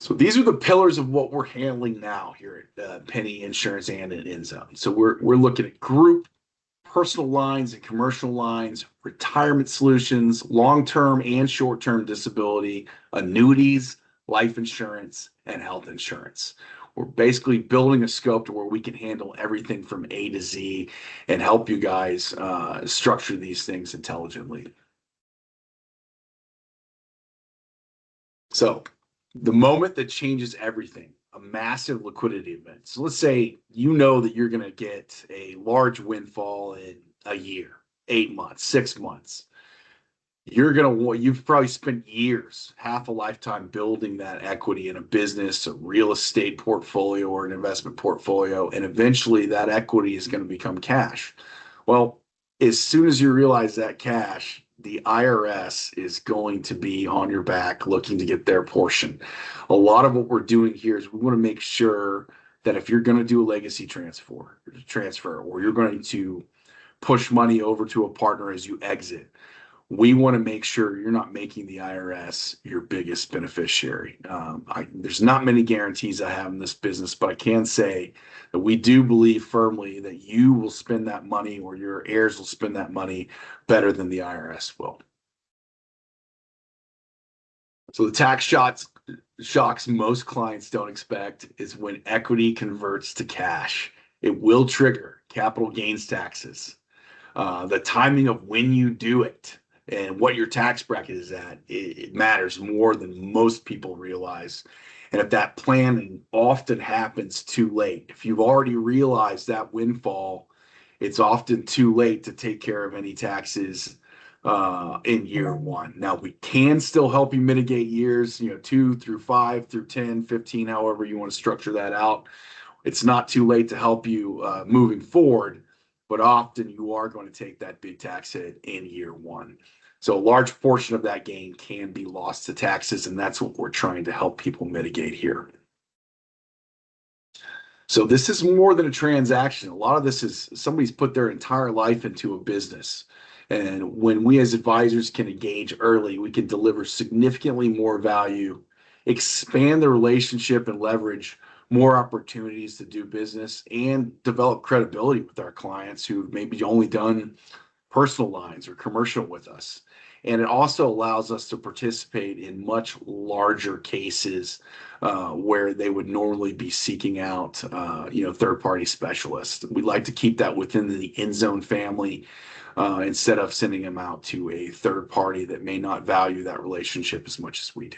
So these are the pillars of what we're handling now here at Penny Insurance and at InZone. So we're looking at group, personal lines and commercial lines, retirement solutions, long-term and short-term disability, annuities, life insurance, and health insurance. We're basically building a scope to where we can handle everything from A to Z and help you guys structure these things intelligently. So the moment that changes everything, a massive liquidity event. So let's say you know that you're going to get a large windfall in a year, 8 months, 6 months. You've probably spent years, half a lifetime building that equity in a business, a real estate portfolio, or an investment portfolio, and eventually that equity is going to become cash. Well, as soon as you realize that cash, the IRS is going to be on your back looking to get their portion. A lot of what we're doing here is we want to make sure that if you're going to do a legacy transfer, or you're going to push money over to a partner as you exit, we want to make sure you're not making the IRS your biggest beneficiary. There's not many guarantees I have in this business, but I can say that we do believe firmly that you will spend that money, or your heirs will spend that money better than the IRS will. So the tax shocks most clients don't expect is when equity converts to cash. It will trigger capital gains taxes. The timing of when you do it and what your tax bracket is at, it matters more than most people realize. And if that planning often happens too late, if you've already realized that windfall, it's often too late to take care of any taxes in year one. Now, we can still help you mitigate years, 2 through 5 through 10, 15, however you want to structure that out. It's not too late to help you moving forward, but often you are going to take that big tax hit in year one. So a large portion of that gain can be lost to taxes, and that's what we're trying to help people mitigate here. So this is more than a transaction. A lot of this is somebody's put their entire life into a business. And when we as advisors can engage early, we can deliver significantly more value, expand the relationship and leverage more opportunities to do business, and develop credibility with our clients who've maybe only done personal lines or commercial with us. And it also allows us to participate in much larger cases where they would normally be seeking out, third-party specialists. We'd like to keep that within the InZone family instead of sending them out to a third party that may not value that relationship as much as we do.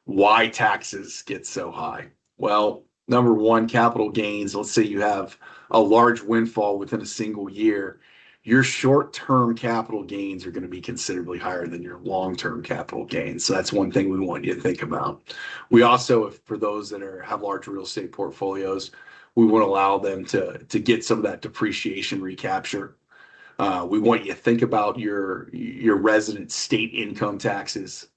Why taxes get so high? Well, number one, capital gains. Let's say you have a large windfall within a single year. Your short-term capital gains are going to be considerably higher than your long-term capital gains. So that's one thing we want you to think about. We also, for those that have large real estate portfolios, we want to allow them to get some of that depreciation recapture. We want you to think about your resident state income taxes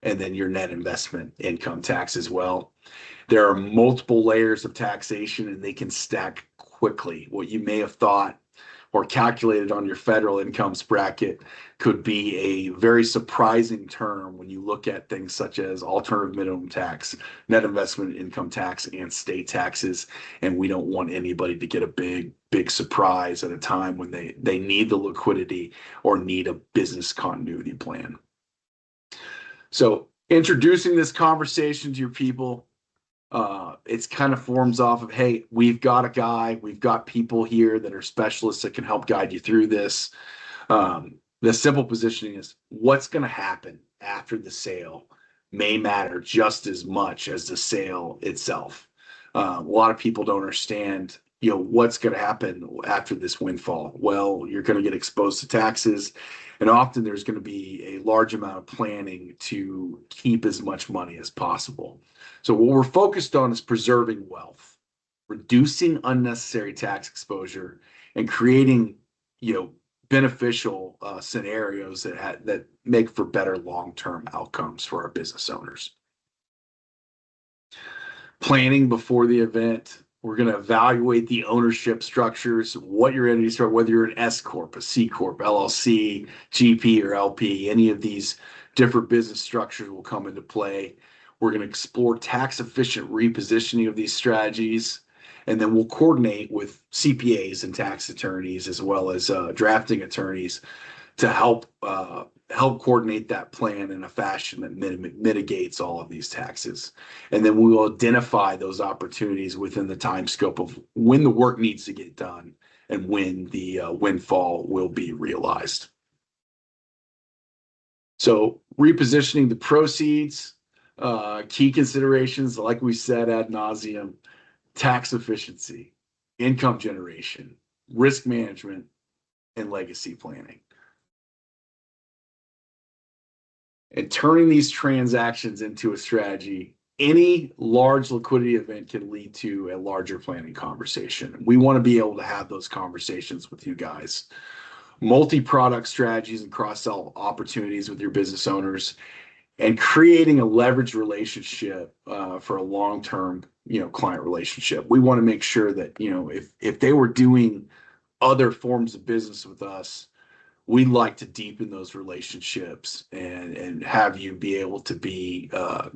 and then your net investment income tax as well. There are multiple layers of taxation, and they can stack quickly. What you may have thought or calculated on your federal incomes bracket could be a very surprising term when you look at things such as alternative minimum tax, net investment income tax, and state taxes. And we don't want anybody to get a big surprise at a time when they need the liquidity or need a business continuity plan. So introducing this conversation to your people, it's kind of forms off of, hey, we've got a guy, we've got people here that are specialists that can help guide you through this. The simple positioning is what's going to happen after the sale may matter just as much as the sale itself. A lot of people don't understand, what's going to happen after this windfall. Well, you're going to get exposed to taxes, and often there's going to be a large amount of planning to keep as much money as possible. So what we're focused on is preserving wealth, reducing unnecessary tax exposure, and creating, beneficial scenarios that make for better long-term outcomes for our business owners. Planning before the event. We're going to evaluate the ownership structures, what your entities are, whether you're an S Corp, a C Corp, LLC, GP, or LP. Any of these different business structures will come into play. We're going to explore tax-efficient repositioning of these strategies, and then we'll coordinate with CPAs and tax attorneys as well as drafting attorneys to help coordinate that plan in a fashion that mitigates all of these taxes. And then we will identify those opportunities within the time scope of when the work needs to get done and when the windfall will be realized. So repositioning the proceeds, key considerations, like we said ad nauseum, tax efficiency, income generation, risk management, and legacy planning. And turning these transactions into a strategy, any large liquidity event can lead to a larger planning conversation. We want to be able to have those conversations with you guys. Multi-product strategies and cross-sell opportunities with your business owners, and creating a leveraged relationship for a long-term, client relationship. We want to make sure that, if they were doing other forms of business with us, we'd like to deepen those relationships and have you be able to be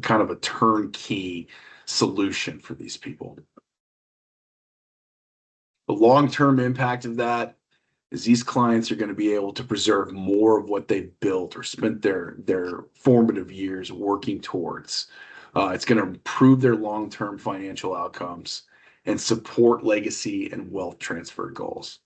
kind of a turnkey solution for these people. The long-term impact of that is these clients are going to be able to preserve more of what they've built or spent their formative years working towards. It's going to improve their long-term financial outcomes and support legacy and wealth transfer goals.